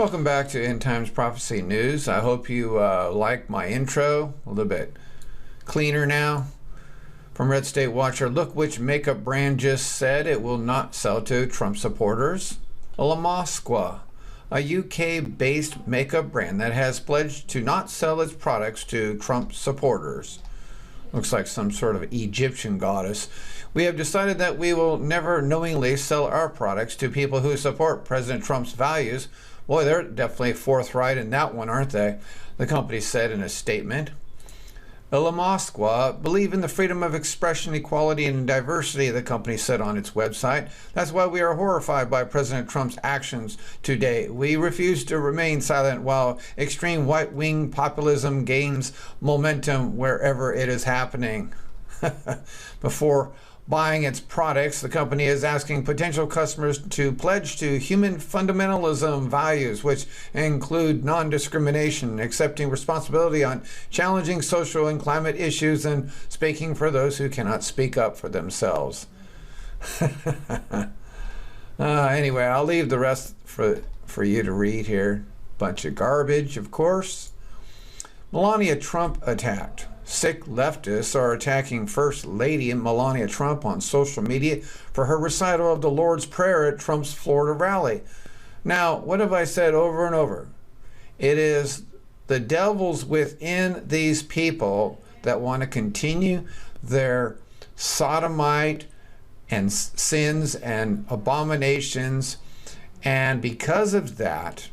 Welcome back to End Times Prophecy News. I hope you like my intro. A little bit cleaner now. From Red State Watcher, look which makeup brand just said it will not sell to Trump supporters. La Mosqua, a UK-based makeup brand that has pledged to not sell its products to Trump supporters. Looks like some sort of Egyptian goddess. We have decided that we will never knowingly sell our products to people who support President Trump's values. Boy, they're definitely forthright in that one, aren't they? The company said in a statement. La Mosqua believe in the freedom of expression, equality, and diversity, the company said on its website. That's why we are horrified by President Trump's actions today. We refuse to remain silent while extreme right-wing populism gains momentum wherever it is happening. Before buying its products, the company is asking potential customers to pledge to human fundamentalism values, which include non-discrimination, accepting responsibility on challenging social and climate issues, and speaking for those who cannot speak up for themselves. Anyway, I'll leave the rest for you to read here. Bunch of garbage, of course. Melania Trump attacked. Sick leftists are attacking First Lady Melania Trump on social media for her recital of the Lord's Prayer at Trump's Florida rally. Now, what have I said over and over? It is the devils within these people that want to continue their sodomite and sins and abominations, and because of that,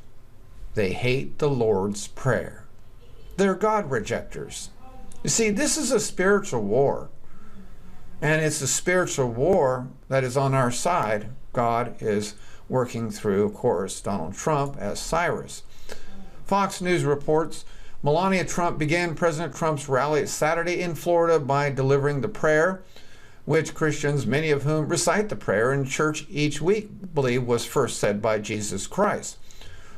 they hate the Lord's Prayer. They're God rejectors. You see, this is a spiritual war, and it's a spiritual war that is on our side. God is working through, of course, Donald Trump as Cyrus. Fox News reports Melania Trump began President Trump's rally Saturday in Florida by delivering the prayer, which Christians, many of whom recite the prayer in church each week, believe was first said by Jesus Christ.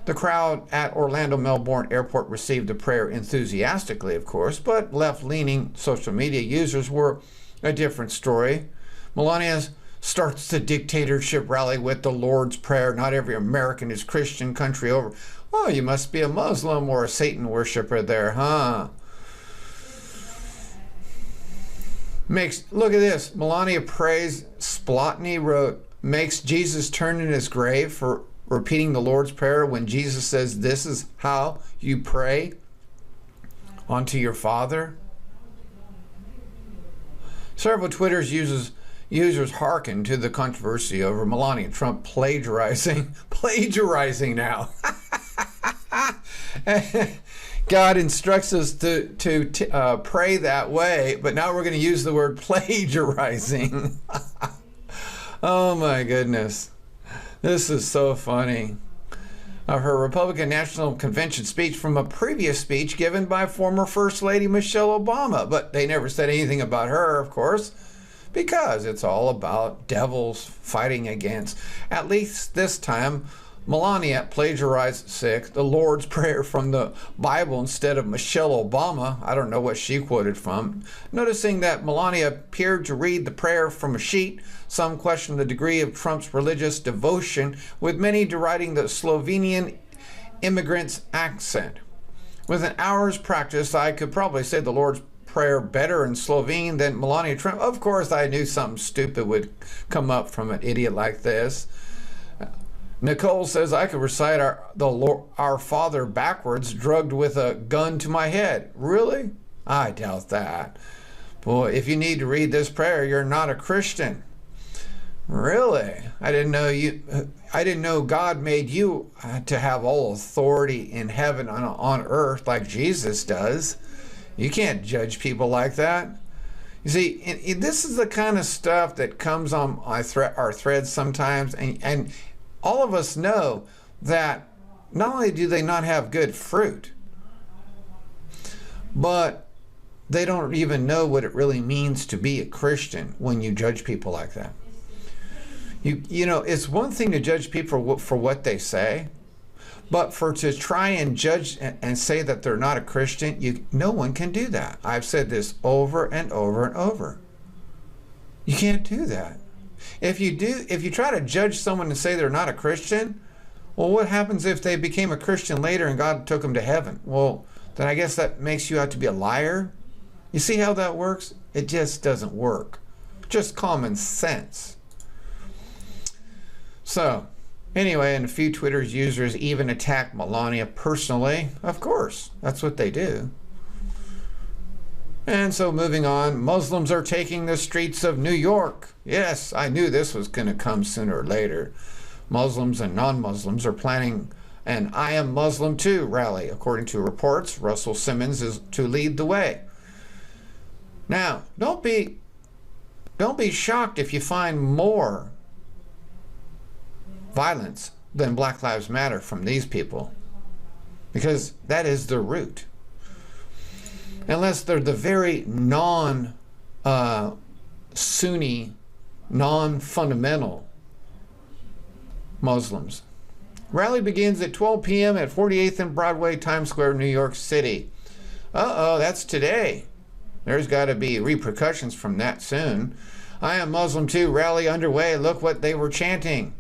The crowd at Orlando Melbourne Airport received the prayer enthusiastically, of course, but left-leaning social media users were a different story. Melania starts the dictatorship rally with the Lord's Prayer. Not every American is Christian country over. Oh, you must be a Muslim or a Satan worshiper there, huh? Look at this. Melania prays. Splotny wrote, makes Jesus turn in his grave for repeating the Lord's Prayer when Jesus says this is how you pray unto your Father. Several Twitter users hearkened to the controversy over Melania Trump plagiarizing now. God instructs us to pray that way, but now we're going to use the word plagiarizing. Oh my goodness. This is so funny. Her Republican National Convention speech from a previous speech given by former First Lady Michelle Obama. But they never said anything about her, of course, because it's all about devils fighting against. At least this time, Melania plagiarized the Lord's Prayer from the Bible instead of Michelle Obama. I don't know what she quoted from. Noticing that Melania appeared to read the prayer from a sheet, some questioned the degree of Trump's religious devotion, with many deriding the Slovenian immigrant's accent. With an hour's practice, I could probably say the Lord's Prayer better in Slovene than Melania Trump. Of course, I knew something stupid would come up from an idiot like this. Nicole says, I could recite our Father backwards, drugged with a gun to my head. Really? I doubt that. Boy, if you need to read this prayer, you're not a Christian. Really? I didn't know God made you to have all authority in heaven and on earth like Jesus does. You can't judge people like that. You see, this is the kind of stuff that comes on our threads sometimes, and all of us know that not only do they not have good fruit, but they don't even know what it really means to be a Christian when you judge people like that. You know, it's one thing to judge people for what they say, but to try and judge and say that they're not a Christian, no one can do that. I've said this over and over and over. You can't do that. If you try to judge someone and say they're not a Christian, Well, what happens if they became a Christian later and God took them to heaven? Well, then I guess that makes you out to be a liar. You see how that works? It just doesn't work. Just common sense. So, anyway, and a few Twitter users even attacked Melania personally. Of course, that's what they do. And so moving on, Muslims are taking the streets of New York. Yes, I knew this was going to come sooner or later. Muslims and non-Muslims are planning an I Am Muslim Too rally. According to reports, Russell Simmons is to lead the way. Now, don't be shocked if you find more violence than Black Lives Matter from these people, because that is the root. Unless they're the very non-Sunni, non-fundamental Muslims. Rally begins at 12 p.m. at 48th and Broadway, Times Square, New York City. Uh-oh, that's today. There's got to be repercussions from that soon. I Am Muslim Too rally underway. Look what they were chanting.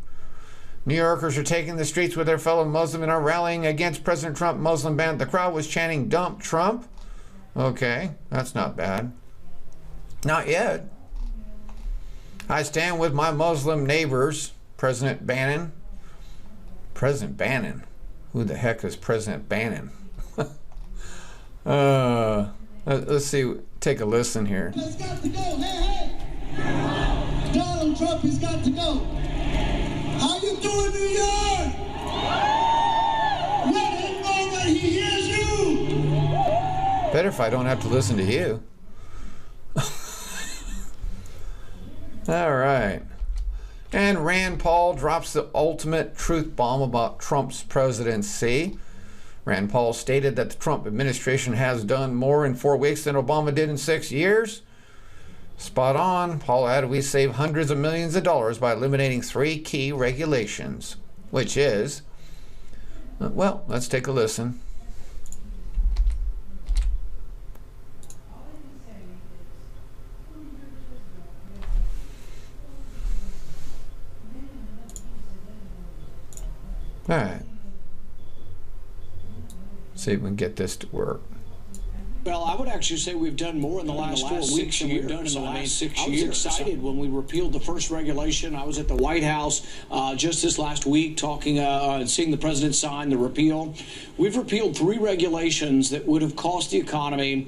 New Yorkers are taking the streets with their fellow Muslim and are rallying against President Trump Muslim ban. The crowd was chanting, "Dump Trump." Okay, that's not bad. Not yet. I stand with my Muslim neighbors, President Bannon. President Bannon? Who the heck is President Bannon? Let's see, take a listen here. It's got to go, hey! Donald Trump has got to go. How you doing, New York? Let him know that he hears you. Better if I don't have to listen to you. All right. And Rand Paul drops the ultimate truth bomb about Trump's presidency. Rand Paul stated that the Trump administration has done more in 4 weeks than Obama did in 6 years. Spot on. Paul added, we save hundreds of millions of dollars by eliminating 3 key regulations, which is, well, let's take a listen. All right. See if we can get this to work. Well, I would actually say we've done more in the last 4 weeks than we've done in the last 6 years. I was excited when we repealed the first regulation. I was at the White House just this last week talking and seeing the president sign the repeal. We've repealed 3 regulations that would have cost the economy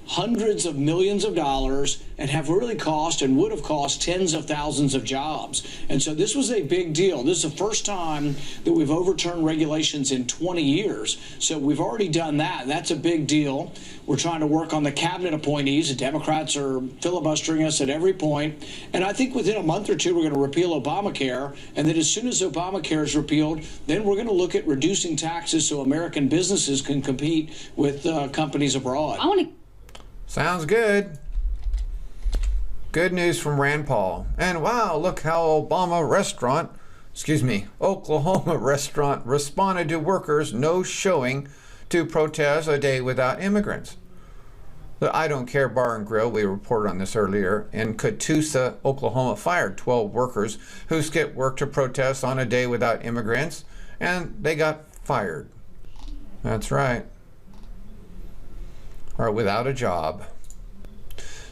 hundreds of millions of dollars and have really cost and would have cost tens of thousands of jobs. And so this was a big deal. This is the first time that we've overturned regulations in 20 years. So we've already done that. That's a big deal. We're trying to work on the cabinet appointees. The Democrats are filibustering us at every point. And I think within a month or two, we're going to repeal Obamacare. And then as soon as Obamacare is repealed, then we're going to look at reducing taxes so American businesses can compete with companies abroad. Sounds good. Good news from Rand Paul. And wow, look how Oklahoma restaurant responded to workers no showing to protest a day without immigrants. The I Don't Care Bar and Grill, we reported on this earlier, in Catoosa, Oklahoma, fired 12 workers who skipped work to protest on a day without immigrants, and they got fired. That's right. Or without a job.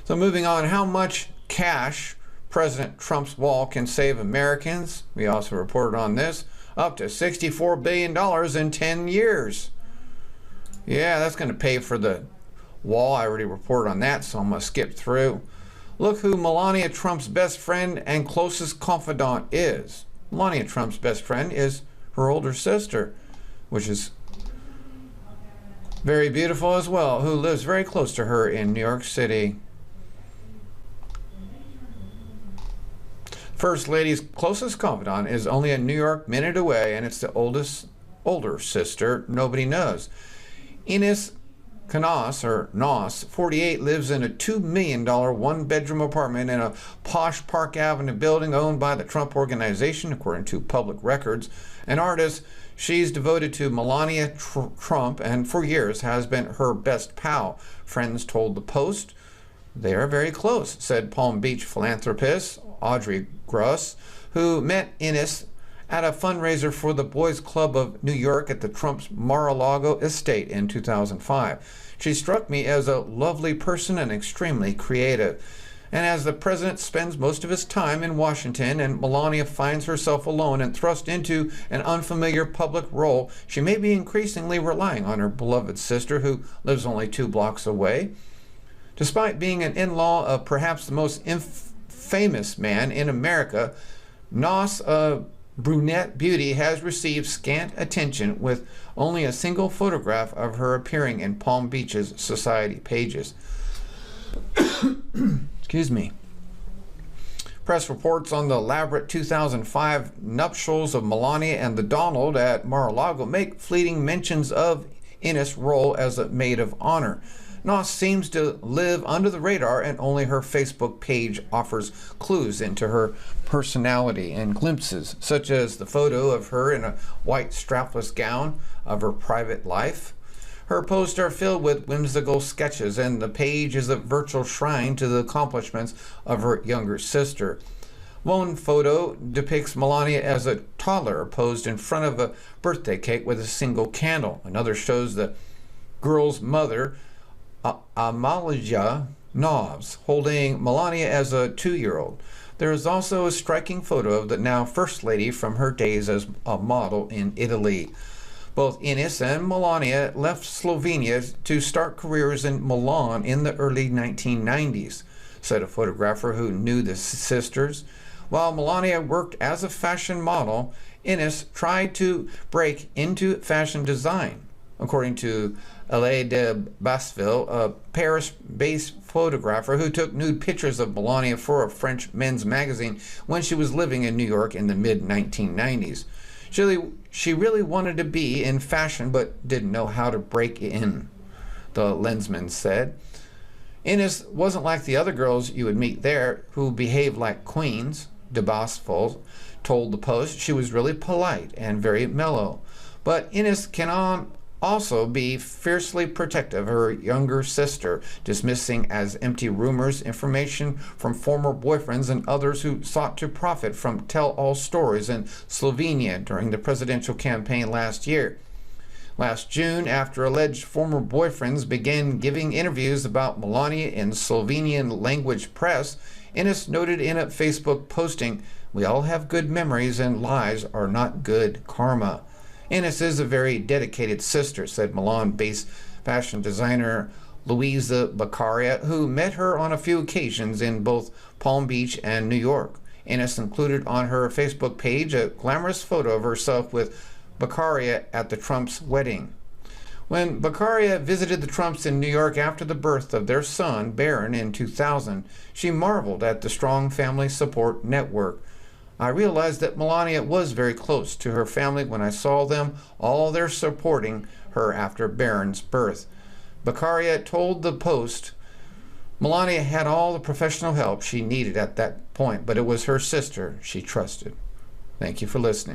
So moving on, how much cash President Trump's wall can save Americans? We also reported on this. Up to $64 billion in 10 years. Yeah, that's going to pay for the wall. I already reported on that, so I'm going to skip through. Look who Melania Trump's best friend and closest confidant is. Melania Trump's best friend is her older sister, which is very beautiful as well, who lives very close to her in New York City. First Lady's closest confidant is only a New York minute away, and it's the older sister nobody knows. Ines Canas, or Nos, 48, lives in a $2 million one-bedroom apartment in a posh Park Avenue building owned by the Trump Organization, according to public records. An artist, she's devoted to Melania Trump and for years has been her best pal. Friends told the Post they are very close, said Palm Beach philanthropist Audrey Gross, who met Ines at a fundraiser for the Boys Club of New York at the Trump's Mar-a-Lago estate in 2005. She struck me as a lovely person and extremely creative. And as the president spends most of his time in Washington and Melania finds herself alone and thrust into an unfamiliar public role, she may be increasingly relying on her beloved sister who lives only 2 blocks away. Despite being an in-law of perhaps the most famous man in America, Nos, a brunette beauty, has received scant attention with only a single photograph of her appearing in Palm Beach's society pages. Excuse me. Press reports on the elaborate 2005 nuptials of Melania and the Donald at Mar-a-Lago make fleeting mentions of Ines' role as a maid of honor. Nos seems to live under the radar, and only her Facebook page offers clues into her personality and glimpses, such as the photo of her in a white strapless gown of her private life. Her posts are filled with whimsical sketches, and the page is a virtual shrine to the accomplishments of her younger sister. One photo depicts Melania as a toddler posed in front of a birthday cake with a single candle. Another shows the girl's mother, Amalia Nobbs, holding Melania as a 2-year-old. There is also a striking photo of the now First Lady from her days as a model in Italy. Both Ines and Melania left Slovenia to start careers in Milan in the early 1990s, said a photographer who knew the sisters. While Melania worked as a fashion model, Ines tried to break into fashion design. According to Alain de Basville, a Paris-based photographer who took nude pictures of Melania for a French men's magazine when she was living in New York in the mid-1990s. She really wanted to be in fashion but didn't know how to break in, the lensman said. Ines wasn't like the other girls you would meet there who behaved like queens, de Basville told the Post. She was really polite and very mellow. But Ines can also be fiercely protective of her younger sister, dismissing as empty rumors information from former boyfriends and others who sought to profit from tell-all stories in Slovenia during the presidential campaign last year. Last June, after alleged former boyfriends began giving interviews about Melania in Slovenian language press, Ines noted in a Facebook posting, "We all have good memories and lies are not good karma." Ines is a very dedicated sister, said Milan-based fashion designer Luisa Beccaria, who met her on a few occasions in both Palm Beach and New York. Ines included on her Facebook page a glamorous photo of herself with Beccaria at the Trumps' wedding. When Beccaria visited the Trumps in New York after the birth of their son, Barron, in 2000, she marveled at the strong family support network. "I realized that Melania was very close to her family when I saw them all there supporting her after Barron's birth." Beccaria told the Post, "Melania had all the professional help she needed at that point, but it was her sister she trusted." Thank you for listening.